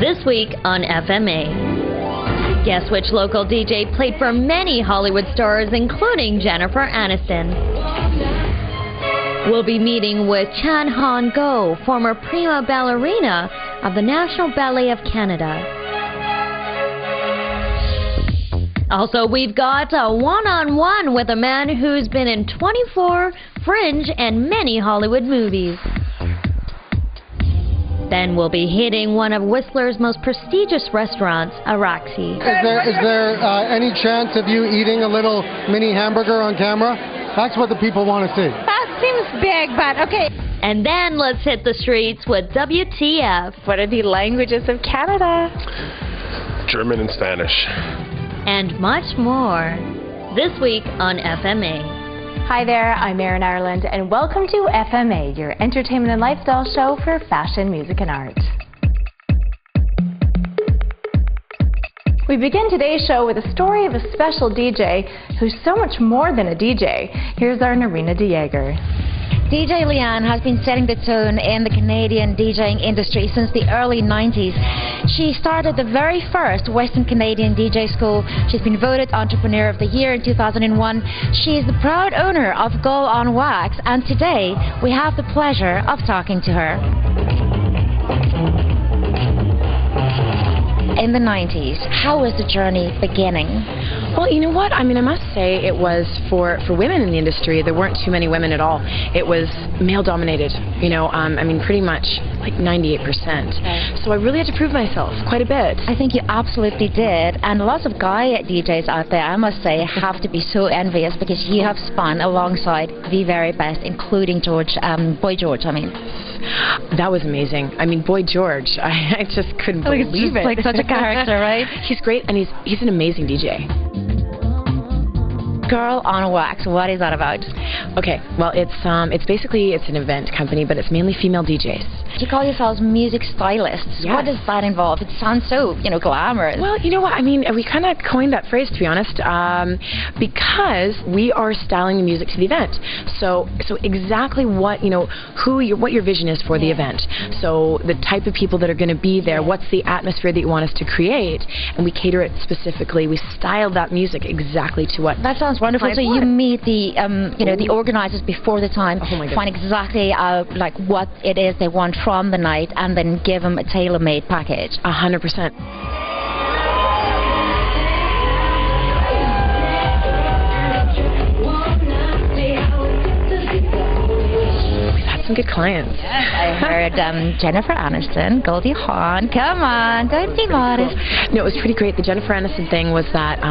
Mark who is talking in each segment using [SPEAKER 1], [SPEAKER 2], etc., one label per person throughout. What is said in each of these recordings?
[SPEAKER 1] This week on FMA. Guess which local DJ played for many Hollywood stars, including Jennifer Aniston. We'll be meeting with Hon Goh, former prima ballerina of the National Ballet of Canada. Also, we've got a one-on-one with a man who's been in 24 Fringe and many Hollywood movies. Then we'll be hitting one of Whistler's most prestigious restaurants, Araxi.
[SPEAKER 2] Is there any chance of you eating a little mini hamburger on camera? That's what the people want to see.
[SPEAKER 3] That seems big, but okay.
[SPEAKER 1] And then let's hit the streets with WTF.
[SPEAKER 3] What are the languages of Canada?
[SPEAKER 4] German and Spanish.
[SPEAKER 1] And much more. This week on FMA.
[SPEAKER 3] Hi there, I'm Erin, Ireland, and welcome to FMA, your entertainment and lifestyle show for fashion, music, and art. We begin today's show with a story of a special DJ who's so much more than a DJ. Here's our Nerina Jager.
[SPEAKER 5] DJ Leanne has been setting the tone in the Canadian DJing industry since the early 90s. She started the very first Western Canadian DJ school. She's been voted Entrepreneur of the Year in 2001. She is the proud owner of Goh on Wax, and today we have the pleasure of talking to her. In the 90s, how was the journey beginning?
[SPEAKER 6] Well, you know what? I mean, I must say it was for women in the industry. There weren't too many women at all. It was male-dominated, you know, I mean, pretty much like 98%. Okay. So I really had to prove myself quite a bit.
[SPEAKER 5] I think you absolutely did. And lots of guy DJs out there, I must say, have to be so envious because you have spun alongside the very best, including Boy George, I mean.
[SPEAKER 6] That was amazing. I mean, Boy George, I just couldn't believe it.
[SPEAKER 5] Like such a character, right?
[SPEAKER 6] He's great, and he's an amazing DJ.
[SPEAKER 5] Goh on Wax, what is that about?
[SPEAKER 6] Okay, well, it's basically an event company, but it's mainly female DJs.
[SPEAKER 5] You call yourselves music stylists.
[SPEAKER 6] Yes.
[SPEAKER 5] What does that involve? It sounds so, glamorous.
[SPEAKER 6] Well, you know what? I mean, we kind of coined that phrase, to be honest, because we are styling the music to the event. So exactly what what your vision is for the event. So the type of people that are going to be there, what's the atmosphere that you want us to create, and we cater it specifically. We style that music exactly to what.
[SPEAKER 5] That sounds wonderful. So you meet the the organizers before the time, find exactly like what it is they want from the night, and then give them a tailor-made package.
[SPEAKER 6] 100%. Some good clients.
[SPEAKER 5] Yes, I heard Jennifer Aniston, Goldie Hawn. Come on, don't be modest.
[SPEAKER 6] Cool. No, it was pretty great. The Jennifer Aniston thing was that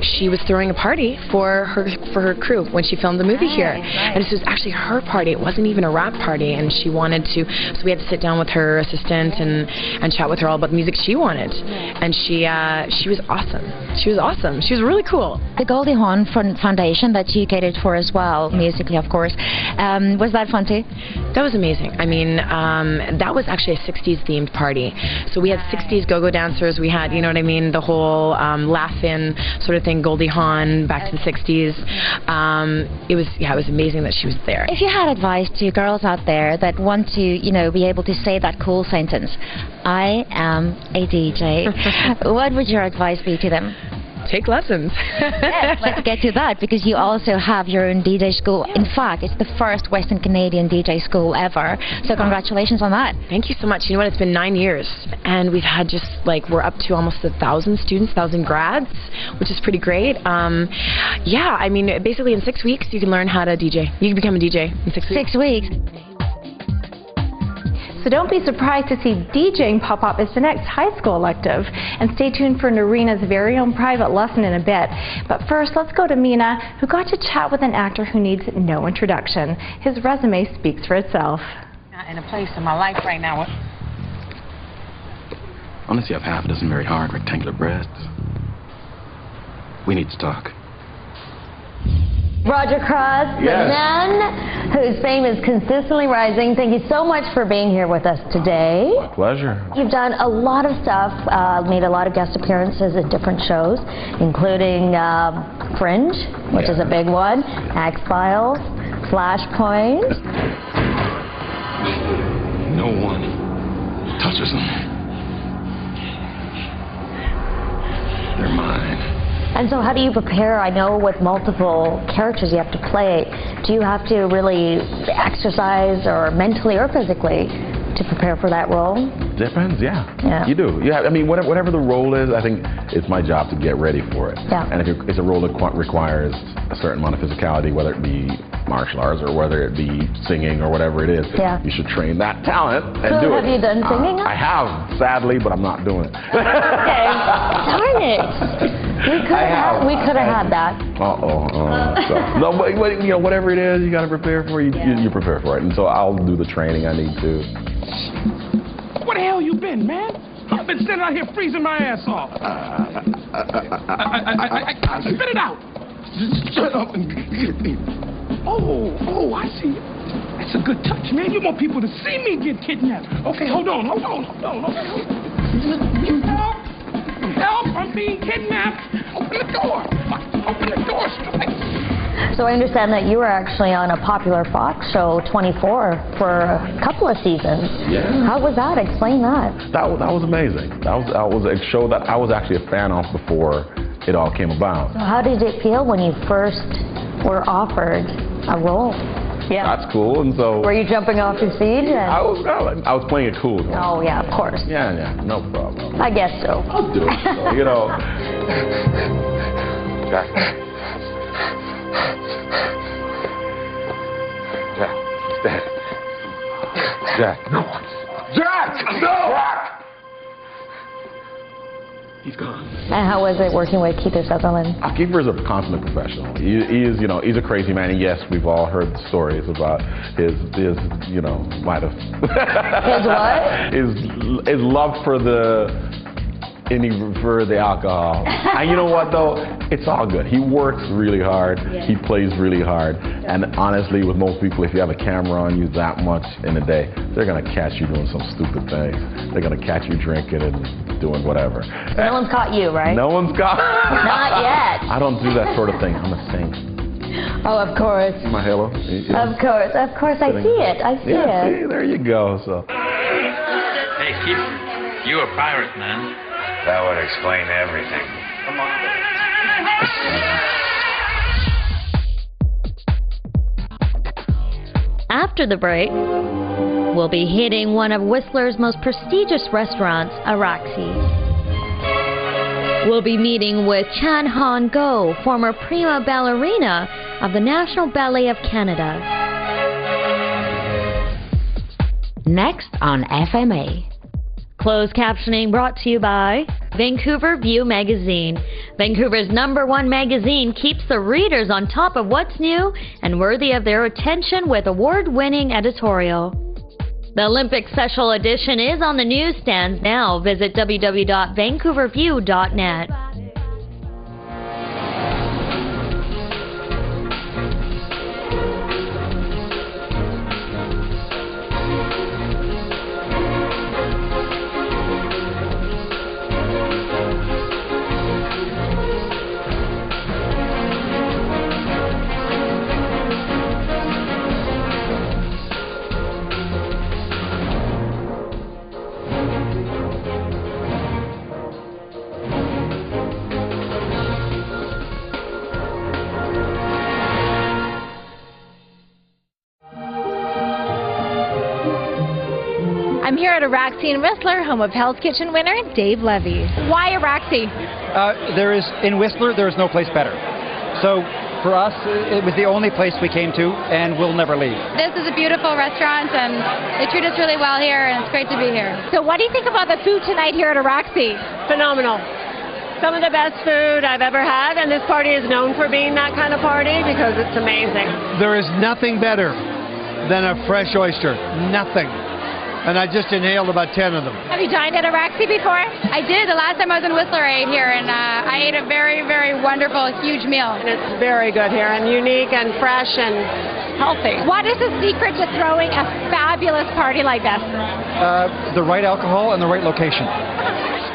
[SPEAKER 6] she was throwing a party for her crew when she filmed the movie here. Nice. And this was actually her party. It wasn't even a rap party, and she wanted to. So we had to sit down with her assistant and chat with her all about the music she wanted. And she was awesome. She was awesome. She was really cool.
[SPEAKER 5] The Goldie Hawn Foundation that you catered for as well, musically, of course. Was that fun too?
[SPEAKER 6] That was amazing. I mean, that was actually a 60s themed party. So we had 60s go-go dancers. We had, you know what I mean, the whole laugh-in sort of thing, Goldie Hawn, back to the 60s. It was amazing that she was there.
[SPEAKER 5] If you had advice to girls out there that want to, be able to say that cool sentence, I am a DJ, what would your advice be to them?
[SPEAKER 6] Take lessons.
[SPEAKER 5] Yes, let's get to that, because you also have your own DJ school. In fact, it's the first Western Canadian DJ school ever. So congratulations on that.
[SPEAKER 6] Thank you so much. You know what? It's been 9 years, and we've had we're up to almost 1,000 students, 1,000 grads, which is pretty great. Yeah, I mean, basically in 6 weeks you can learn how to DJ. You can become a DJ in 6 weeks.
[SPEAKER 5] 6 weeks.
[SPEAKER 3] So don't be surprised to see DJing pop up as the next high school elective. And stay tuned for Nerina's very own private lesson in a bit. But first, let's go to Meena, who got to chat with an actor who needs no introduction. His resume speaks for itself.
[SPEAKER 7] In a place in my life right now.
[SPEAKER 8] Honestly, you have half a dozen very hard rectangular breasts. We need to talk.
[SPEAKER 1] Roger Cross, the man whose fame is consistently rising. Thank you so much for being here with us today.
[SPEAKER 4] My pleasure.
[SPEAKER 1] You've done a lot of stuff, made a lot of guest appearances in different shows, including Fringe, which is a big one, X-Files, Flashpoint.
[SPEAKER 8] No one touches them.
[SPEAKER 1] And so how do you prepare? I know with multiple characters you have to play. Do you have to really exercise or mentally or physically to prepare for that role?
[SPEAKER 9] Depends, yeah.
[SPEAKER 1] Yeah.
[SPEAKER 9] You do. Yeah, I mean, whatever the role is, I think it's my job to get ready for it.
[SPEAKER 1] Yeah.
[SPEAKER 9] And if it's a role that requires a certain amount of physicality, whether it be martial arts or whether it be singing or whatever it is,
[SPEAKER 1] yeah.
[SPEAKER 9] you should train that talent and
[SPEAKER 1] so
[SPEAKER 9] do it.
[SPEAKER 1] Have you done singing?
[SPEAKER 9] I have, sadly, but I'm not doing it.
[SPEAKER 1] Okay. Darn it. We could have had that.
[SPEAKER 9] No, but you know, whatever it is, you got to prepare for it. You prepare for it, and so I'll do the training I need to.
[SPEAKER 10] Where the hell you been, man? I've been sitting out here freezing my ass off. Spit it out. Shut up and get me. Oh, I see. That's a good touch, man. You want people to see me get kidnapped. Okay, hold on. Help, I'm being kidnapped. Open the door. Strike.
[SPEAKER 1] So I understand that you were actually on a popular Fox show, 24, for a couple of seasons.
[SPEAKER 9] Yeah.
[SPEAKER 1] How was that? Explain that.
[SPEAKER 9] That was amazing. That was a show that I was actually a fan of before it all came about.
[SPEAKER 1] So how did it feel when you first were offered a role? Yeah.
[SPEAKER 9] That's cool, and so...
[SPEAKER 1] Were you jumping off your seat?
[SPEAKER 9] I was playing it cool.
[SPEAKER 1] Oh, yeah, of course.
[SPEAKER 9] Yeah, no problem.
[SPEAKER 1] I guess so.
[SPEAKER 9] I'll do it, so, you know. Jack, stand. Jack, no. Jack, no! He's gone.
[SPEAKER 1] And how was it working with Keith Sutherland?
[SPEAKER 9] Keith is a consummate professional. He is, you know, he's a crazy man. And yes, we've all heard the stories about his you know, might have.
[SPEAKER 1] His what?
[SPEAKER 9] His love for the alcohol. And you know what though? It's all good. He works really hard. Yeah. He plays really hard. And honestly, with most people, if you have a camera on you that much in a day, they're gonna catch you doing some stupid things. They're gonna catch you drinking and doing whatever.
[SPEAKER 1] So no one's caught you, right?
[SPEAKER 9] No one's caught.
[SPEAKER 1] Not yet.
[SPEAKER 9] I don't do that sort of thing. I'm a saint.
[SPEAKER 1] Oh, of course.
[SPEAKER 9] My halo. Yeah.
[SPEAKER 1] Of course. I see it. I see it.
[SPEAKER 9] See, there you go. So.
[SPEAKER 11] Hey, Keith, you a pirate, man.
[SPEAKER 12] That would explain everything. Come on.
[SPEAKER 1] After the break, we'll be hitting one of Whistler's most prestigious restaurants, Araxi. We'll be meeting with Hon Goh, former prima ballerina of the National Ballet of Canada. Next on FMA. Closed captioning brought to you by Vancouver View Magazine. Vancouver's #1 magazine keeps the readers on top of what's new and worthy of their attention with award-winning editorial. The Olympic Special Edition is on the newsstands now. Visit www.vancouverview.net.
[SPEAKER 3] I'm here at Araxi in Whistler, home of Hell's Kitchen winner Dave Levy. Why Araxi?
[SPEAKER 13] In Whistler, there is no place better. So for us, it was the only place we came to, and we'll never leave.
[SPEAKER 14] This is a beautiful restaurant, and they treat us really well here, and it's great to be here.
[SPEAKER 3] So what do you think about the food tonight here at Araxi?
[SPEAKER 15] Phenomenal. Some of the best food I've ever had, and this party is known for being that kind of party because it's amazing.
[SPEAKER 2] There is nothing better than a fresh oyster. Nothing. And I just inhaled about 10 of them.
[SPEAKER 3] Have you dined at Araxi before?
[SPEAKER 14] I did. The last time I was in Whistler, I ate here, and I ate a very, very wonderful, huge meal.
[SPEAKER 15] And it's very good here, and unique and fresh and healthy.
[SPEAKER 3] What is the secret to throwing a fabulous party like this?
[SPEAKER 13] The right alcohol and the right location.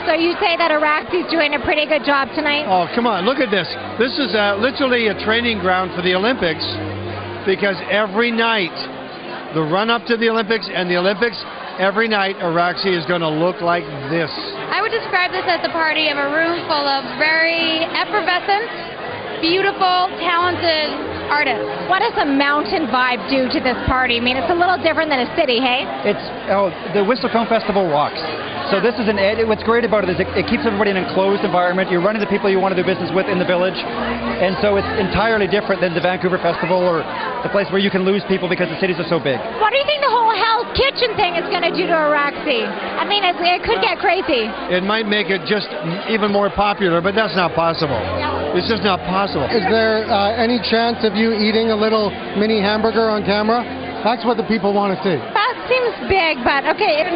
[SPEAKER 3] So you say that Araxi's doing a pretty good job tonight?
[SPEAKER 2] Oh, come on, look at this. This is literally a training ground for the Olympics, because every night, the run-up to the Olympics and the Olympics, every night Araxi is going to look like this.
[SPEAKER 14] I would describe this as a party of a room full of very effervescent, beautiful, talented artists.
[SPEAKER 3] What does a mountain vibe do to this party? I mean, it's a little different than a city, hey?
[SPEAKER 13] The Whistler Film Festival rocks. So this is what's great about it is it keeps everybody in an enclosed environment. You're running the people you want to do business with in the village. And so it's entirely different than the Vancouver Festival or the place where you can lose people because the cities are so big.
[SPEAKER 3] What do you think the whole Hell's Kitchen thing is going to do to Araxi? I mean, it could get crazy.
[SPEAKER 2] It might make it just even more popular, but that's not possible. It's just not possible. Is there any chance of you eating a little mini hamburger on camera? That's what the people want to see.
[SPEAKER 3] That seems big, but okay.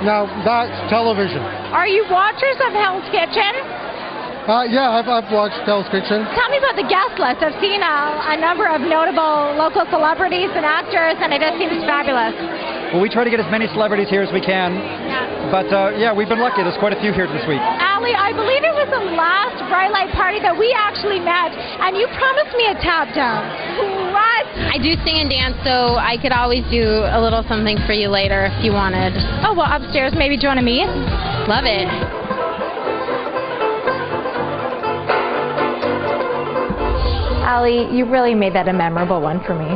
[SPEAKER 2] Now that's television.
[SPEAKER 3] Are you watchers of Hell's Kitchen?
[SPEAKER 2] Yeah, I've watched Hell's Kitchen.
[SPEAKER 3] Tell me about the guest list. I've seen a number of notable local celebrities and actors, and it just seems fabulous.
[SPEAKER 13] Well, we try to get as many celebrities here as we can. But yeah, we've been lucky. There's quite a few here this week.
[SPEAKER 3] Ali, I believe it was the last Bright Light party that we actually met, and you promised me a tap dance. What?
[SPEAKER 16] I do sing and dance, so I could always do a little something for you later if you wanted.
[SPEAKER 3] Oh, well, upstairs, maybe join me?
[SPEAKER 16] Love it.
[SPEAKER 3] Ali, you really made that a memorable one for me.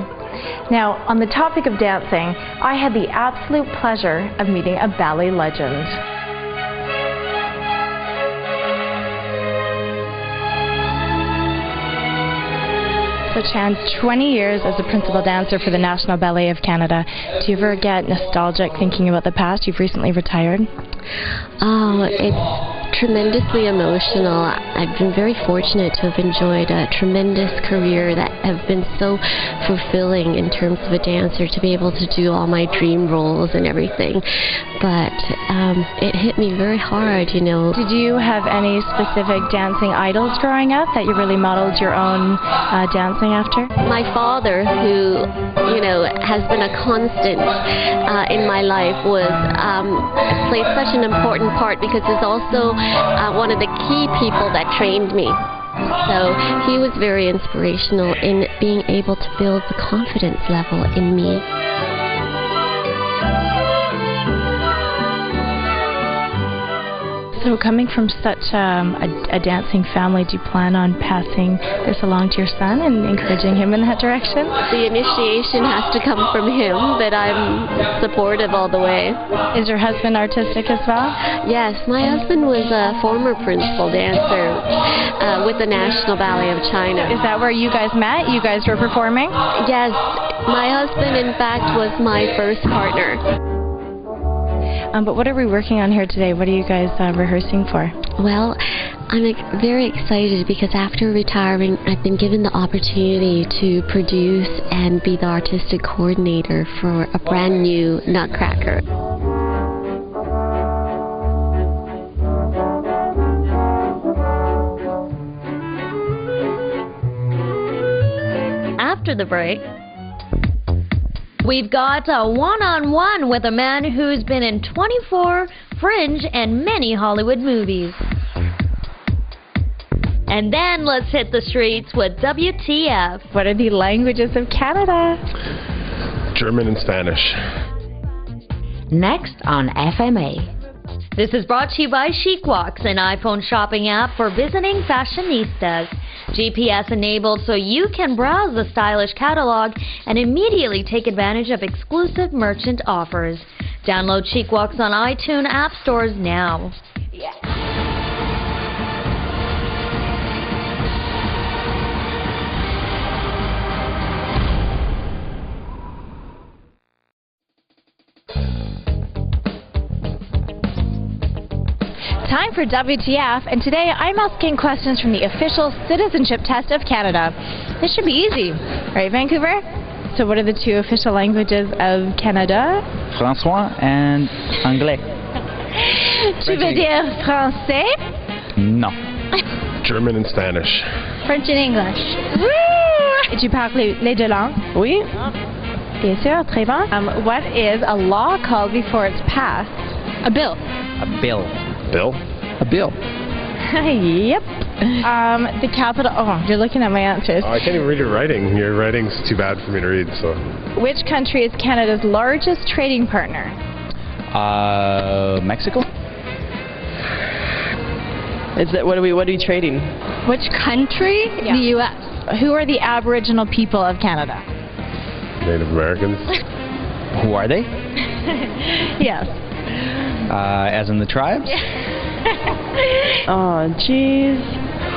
[SPEAKER 3] Now, on the topic of dancing, I had the absolute pleasure of meeting a ballet legend. So Chan, 20 years as a principal dancer for the National Ballet of Canada. Do you ever get nostalgic thinking about the past? You've recently retired.
[SPEAKER 17] Oh, it's tremendously emotional. I've been very fortunate to have enjoyed a tremendous career that have been so fulfilling in terms of a dancer, to be able to do all my dream roles and everything. But it hit me very hard, you know.
[SPEAKER 3] Did you have any specific dancing idols growing up that you really modeled your own dancing after?
[SPEAKER 17] My father, who, you know, has been a constant in my life, was played such an important part because he's also one of the key people that trained me. So he was very inspirational in being able to build the confidence level in me. So coming from such a dancing family, do you plan on passing this along to your son and encouraging him in that direction? The initiation has to come from him, but I'm supportive all the way. Is your husband artistic as well? Yes, my husband was a former principal dancer with the National Ballet of China. Is that where you guys met? You guys were performing? Yes, my husband in fact was my first partner. But what are we working on here today? What are you guys rehearsing for? Well, I'm very excited because after retiring, I've been given the opportunity to produce and be the artistic coordinator for a brand new Nutcracker.
[SPEAKER 1] After the break, we've got a one-on-one with a man who's been in 24 Fringe and many Hollywood movies. And then let's hit the streets with WTF. What are the languages of Canada?
[SPEAKER 4] German and Spanish.
[SPEAKER 1] Next on FMA. This is brought to you by Chic Walks, an iPhone shopping app for visiting fashionistas. GPS enabled so you can browse the stylish catalog and immediately take advantage of exclusive merchant offers. Download Chic Walks on iTunes app stores now. Time for WTF, and today I'm asking questions from the official citizenship test of Canada. This should be easy, right, Vancouver? So what are the two official languages of Canada?
[SPEAKER 18] François and anglais.
[SPEAKER 1] Tu veux dire français?
[SPEAKER 18] Non.
[SPEAKER 4] German and Spanish.
[SPEAKER 1] French and English. Woo! Tu parles les deux langues?
[SPEAKER 18] Oui.
[SPEAKER 1] Bien sûr, très bon. What is a law called before it's passed? A bill.
[SPEAKER 18] A bill.
[SPEAKER 4] Bill?
[SPEAKER 18] A bill.
[SPEAKER 1] Yep.
[SPEAKER 3] The capital. Oh, you're looking at my answers.
[SPEAKER 4] Oh, I can't even read your writing. Your writing's too bad for me to read. So.
[SPEAKER 3] Which country is Canada's largest trading partner?
[SPEAKER 18] Mexico.
[SPEAKER 15] Is that what are we trading?
[SPEAKER 14] Which country?
[SPEAKER 3] Yeah.
[SPEAKER 14] The U.S.
[SPEAKER 3] Who are the Aboriginal people of Canada?
[SPEAKER 4] Native Americans.
[SPEAKER 18] Who are they?
[SPEAKER 3] Yes.
[SPEAKER 18] As in the tribes?
[SPEAKER 15] Oh, jeez.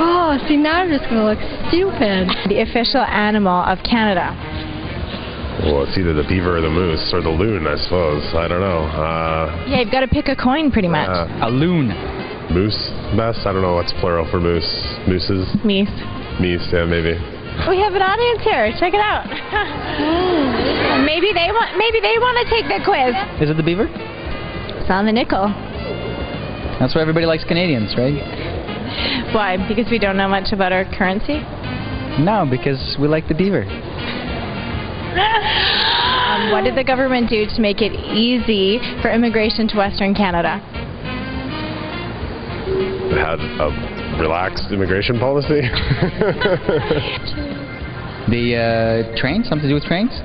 [SPEAKER 14] Oh, see, now I'm just going to look stupid.
[SPEAKER 3] The official animal of Canada.
[SPEAKER 4] Well, it's either the beaver or the moose or the loon, I suppose. I don't know.
[SPEAKER 3] Yeah, you've got to pick a coin, pretty much.
[SPEAKER 18] A loon.
[SPEAKER 4] Moose best? I don't know what's plural for moose. Mooses?
[SPEAKER 3] Meese.
[SPEAKER 4] Meese, yeah, maybe.
[SPEAKER 3] We have an audience here. Check it out. Maybe they want to take the quiz.
[SPEAKER 18] Is it the beaver?
[SPEAKER 3] It's on the nickel.
[SPEAKER 18] That's why everybody likes Canadians, right?
[SPEAKER 3] Why? Because we don't know much about our currency?
[SPEAKER 18] No, because we like the beaver.
[SPEAKER 3] What did the government do to make it easy for immigration to Western Canada?
[SPEAKER 4] Had a relaxed immigration policy.
[SPEAKER 18] The train? Something to do with trains?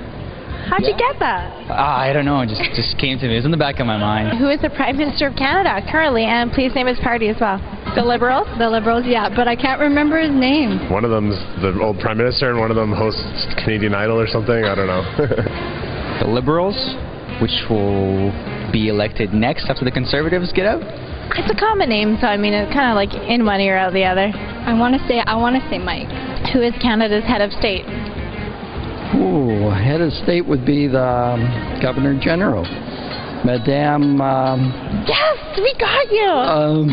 [SPEAKER 3] How'd you get that?
[SPEAKER 18] I don't know. It just came to me. It was in the back of my mind.
[SPEAKER 3] Who is the Prime Minister of Canada currently? And please name his party as well. The Liberals?
[SPEAKER 14] The Liberals, yeah, but I can't remember his name.
[SPEAKER 4] One of them's the old Prime Minister and one of them hosts Canadian Idol or something. I don't know.
[SPEAKER 18] The Liberals, which will be elected next after the Conservatives get out?
[SPEAKER 3] It's a common name, so I mean it's kind of like in one ear out the other.
[SPEAKER 14] I want to say Mike.
[SPEAKER 3] Who is Canada's head of state?
[SPEAKER 19] Ooh, head of state would be the Governor General, Madame.
[SPEAKER 3] Yes, we got you.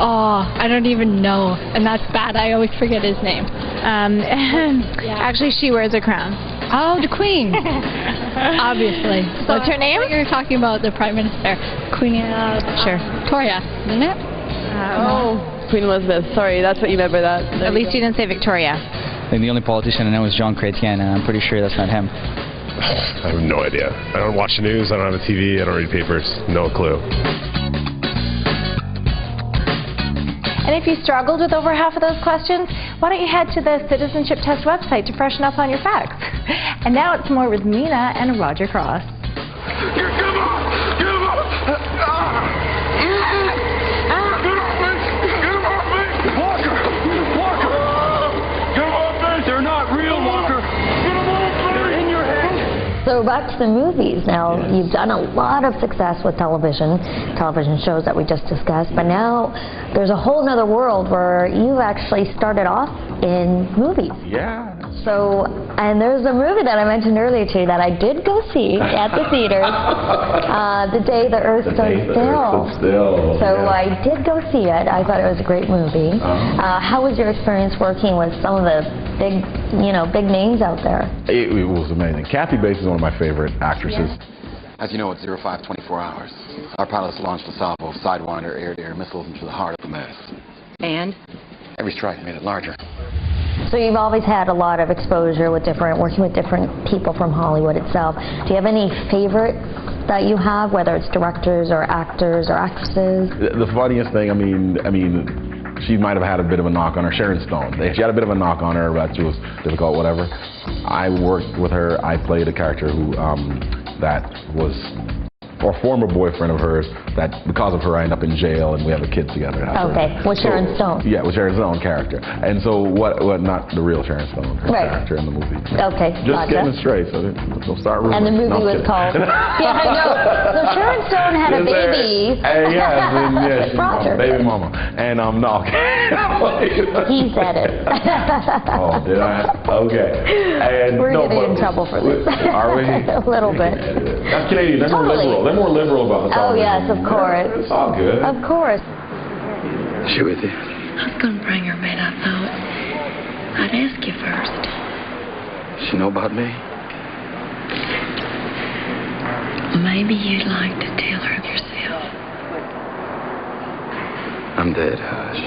[SPEAKER 14] Oh, I don't even know, and that's bad. I always forget his name.
[SPEAKER 3] Actually, she wears a crown.
[SPEAKER 14] Oh, the Queen. Obviously. So
[SPEAKER 3] what's her name?
[SPEAKER 14] You're talking about the Prime Minister, Queen.
[SPEAKER 3] Sure.
[SPEAKER 14] Victoria, isn't it?
[SPEAKER 15] Queen Elizabeth. Sorry, that's what you meant by that.
[SPEAKER 3] At least you didn't say Victoria.
[SPEAKER 18] I think the only politician I know is Jean Chrétien, and I'm pretty sure that's not him.
[SPEAKER 4] I have no idea. I don't watch the news, I don't have a TV, I don't read papers. No clue.
[SPEAKER 3] And if you struggled with over half of those questions, why don't you head to the Citizenship Test website to freshen up on your facts. And now it's more with Meena and Roger Cross.
[SPEAKER 1] So back to the movies now.
[SPEAKER 9] Yes.
[SPEAKER 1] You've done a lot of success with television shows that we just discussed, but now there's a whole nother world where you've actually started off in movies.
[SPEAKER 9] Yeah.
[SPEAKER 1] So, and there's a movie that I mentioned earlier too that I did go see at the theaters, The Day the Earth Stood Still. So
[SPEAKER 9] yeah.
[SPEAKER 1] I did go see it. I thought it was a great movie. How was your experience working with some of the big names out there?
[SPEAKER 9] It was amazing. Kathy Bates is one of my favorite actresses.
[SPEAKER 8] As you know, it's 05, 24 hours. Our pilots launched a salvo of Sidewinder air-to-air missiles into the heart of the mess.
[SPEAKER 16] And?
[SPEAKER 8] Every strike made it larger.
[SPEAKER 1] So you've always had a lot of exposure with working with different people from Hollywood itself. Do you have any favorite that you have, whether it's directors or actors or actresses?
[SPEAKER 9] The funniest thing, I mean, she might have had a bit of a knock on her, Sharon Stone. She had a bit of a knock on her, but she was difficult, whatever. I worked with her. I played a character who, that was or former boyfriend of hers that because of her I end up in jail and we have a kid together.
[SPEAKER 1] Okay, with Sharon Stone.
[SPEAKER 9] Yeah, with Sharon Stone character. And so what not the real Sharon Stone, her character in the movie.
[SPEAKER 1] Okay,
[SPEAKER 9] just getting it straight, so don't start rumors.
[SPEAKER 1] And the movie was called. Yeah, I know. So Sharon Stone had a baby.
[SPEAKER 9] Baby mama. And no.
[SPEAKER 1] He said it.
[SPEAKER 9] Oh, did I? Okay. And
[SPEAKER 1] we're getting in trouble for this.
[SPEAKER 9] Are we?
[SPEAKER 1] A little bit.
[SPEAKER 9] That's Canadian. They're more liberal. They're more liberal about the television.
[SPEAKER 1] Oh yes, of course.
[SPEAKER 9] It's all good.
[SPEAKER 1] Of course.
[SPEAKER 8] She with you?
[SPEAKER 16] I was going to bring her, but I thought I'd ask you first.
[SPEAKER 8] She know about me?
[SPEAKER 16] Maybe you'd like to tell her yourself.
[SPEAKER 8] I'm dead, Hush.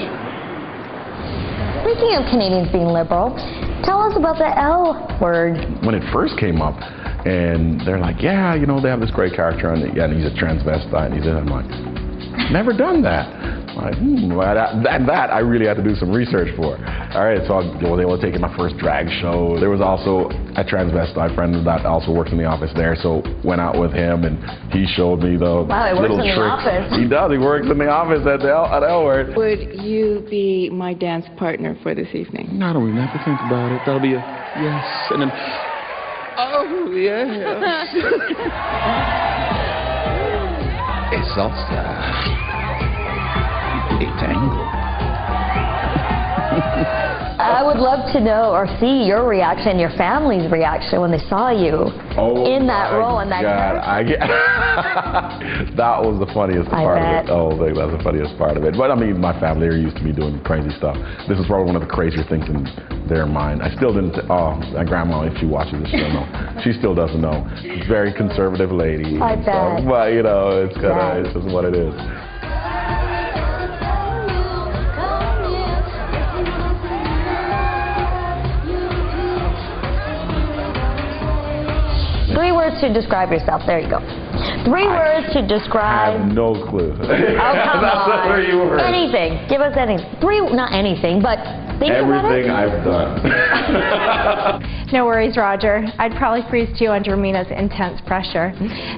[SPEAKER 1] Speaking of Canadians being liberal, tell us about the L word.
[SPEAKER 9] When it first came up, and they're like, yeah, they have this great character on it, and he's a transvestite, and I'm like, never done that. Like, that I really had to do some research for. All right, so I was able to take in my first drag show. There was also a transvestite friend that also worked in the office there, so went out with him and he showed me the little tricks. He does. He works in the office at Elward.
[SPEAKER 20] Would you be my dance partner for this evening?
[SPEAKER 10] No, I don't even have to think about it. That'll be a yes, and then oh yes.
[SPEAKER 8] It's salsa. Tango.
[SPEAKER 1] I would love to know or see your reaction, your family's reaction when they saw you in that role and that character.
[SPEAKER 9] That was the funniest part of it. Oh, that's the funniest part of it. But I mean, my family are used to me doing crazy stuff. This is probably one of the crazier things in their mind. I still didn't. My grandma, if she watches this, she'll know. She still doesn't know. She's a very conservative lady.
[SPEAKER 1] I bet.
[SPEAKER 9] But you know, it's just what it is.
[SPEAKER 1] 3 words to describe yourself. There you go. 3 words to describe.
[SPEAKER 9] I have no clue.
[SPEAKER 1] Oh, come on.
[SPEAKER 9] 3 words.
[SPEAKER 1] Anything. Give us anything. 3, not anything, but think
[SPEAKER 9] everything I've done.
[SPEAKER 3] No worries, Roger. I'd probably freeze to you under Meena's intense pressure.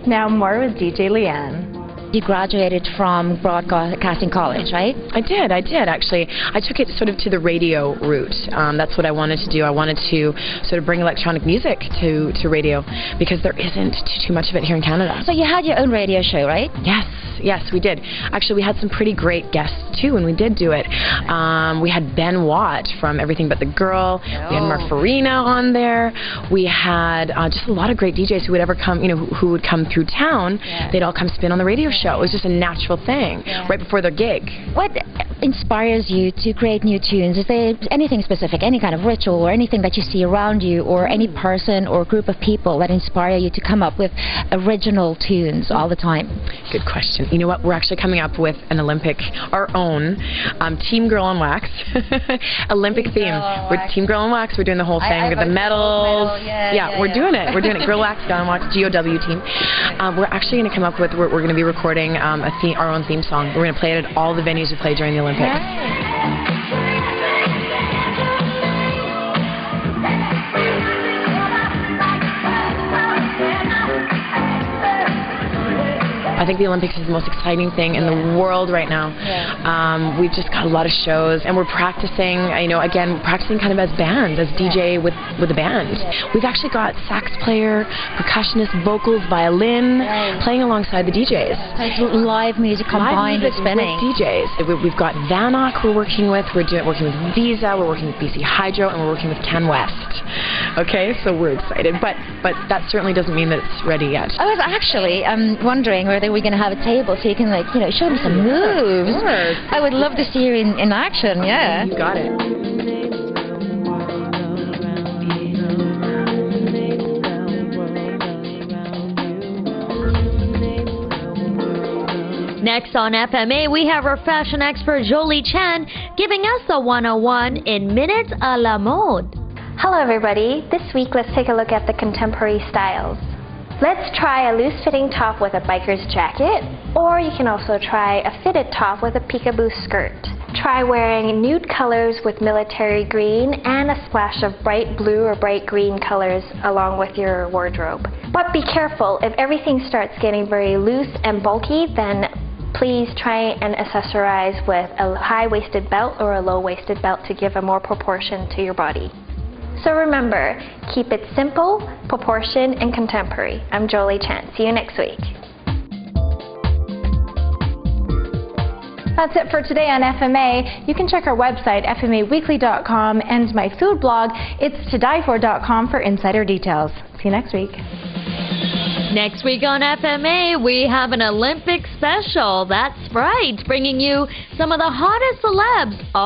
[SPEAKER 3] Now more with DJ Leanne.
[SPEAKER 5] You graduated from Broadcasting College, right?
[SPEAKER 6] I did, actually. I took it sort of to the radio route. That's what I wanted to do. I wanted to sort of bring electronic music to radio because there isn't too much of it here in Canada.
[SPEAKER 5] So you had your own radio show, right?
[SPEAKER 6] Yes, we did. Actually, we had some pretty great guests, too, when we did do it. We had Ben Watt from Everything But the Girl. We had Mark Farina on there. We had just a lot of great DJs who would ever come, who would come through town. They'd all come spin on the radio show. It was just a natural thing right before their gig.
[SPEAKER 5] What inspires you to create new tunes? Is there anything specific, any kind of ritual or anything that you see around you or any person or group of people that inspire you to come up with original tunes all the time?
[SPEAKER 6] Good question. You know what? We're actually coming up with an our own Team Girl on Wax Olympic theme. We're Team Girl on Wax. We're doing the whole thing with the medals. We're doing it. We're doing it. Girl Wax, Girl on Wax, GOW team. We're actually going to come up with. We're going to be recording our own theme song. We're going to play it at all the venues we play during the Olympics. I think the Olympics is the most exciting thing in the world right now. We've just got a lot of shows, and we're practicing, again, practicing kind of as bands, as DJ with a band. We've actually got sax player, percussionist, vocals, violin, playing alongside the DJs.
[SPEAKER 5] Like live music combined with spinning.
[SPEAKER 6] With DJs. We've got Vanak we're working with, working with Visa, we're working with BC Hydro, and we're working with Ken West. Okay, so we're excited, but that certainly doesn't mean that it's ready yet.
[SPEAKER 5] I was actually wondering whether we're going to have a table so you can show me some moves.
[SPEAKER 6] Of course.
[SPEAKER 5] I would love to see you in action. Yeah.
[SPEAKER 6] You got it.
[SPEAKER 1] Next on FMA, we have our fashion expert Jolie Chan giving us a 101 in minutes à la mode.
[SPEAKER 3] Hello everybody. This week let's take a look at the contemporary styles. Let's try a loose-fitting top with a biker's jacket, or you can also try a fitted top with a peekaboo skirt. Try wearing nude colors with military green and a splash of bright blue or bright green colors along with your wardrobe. But be careful, if everything starts getting very loose and bulky, then please try and accessorize with a high-waisted belt or a low-waisted belt to give a more proportion to your body. So remember, keep it simple, proportioned, and contemporary. I'm Jolie Chan. See you next week. That's it for today on FMA. You can check our website, fmaweekly.com, and my food blog, itstodiefor.com for insider details. See you next week.
[SPEAKER 1] Next week on FMA, we have an Olympic special. That's right, bringing you some of the hottest celebs all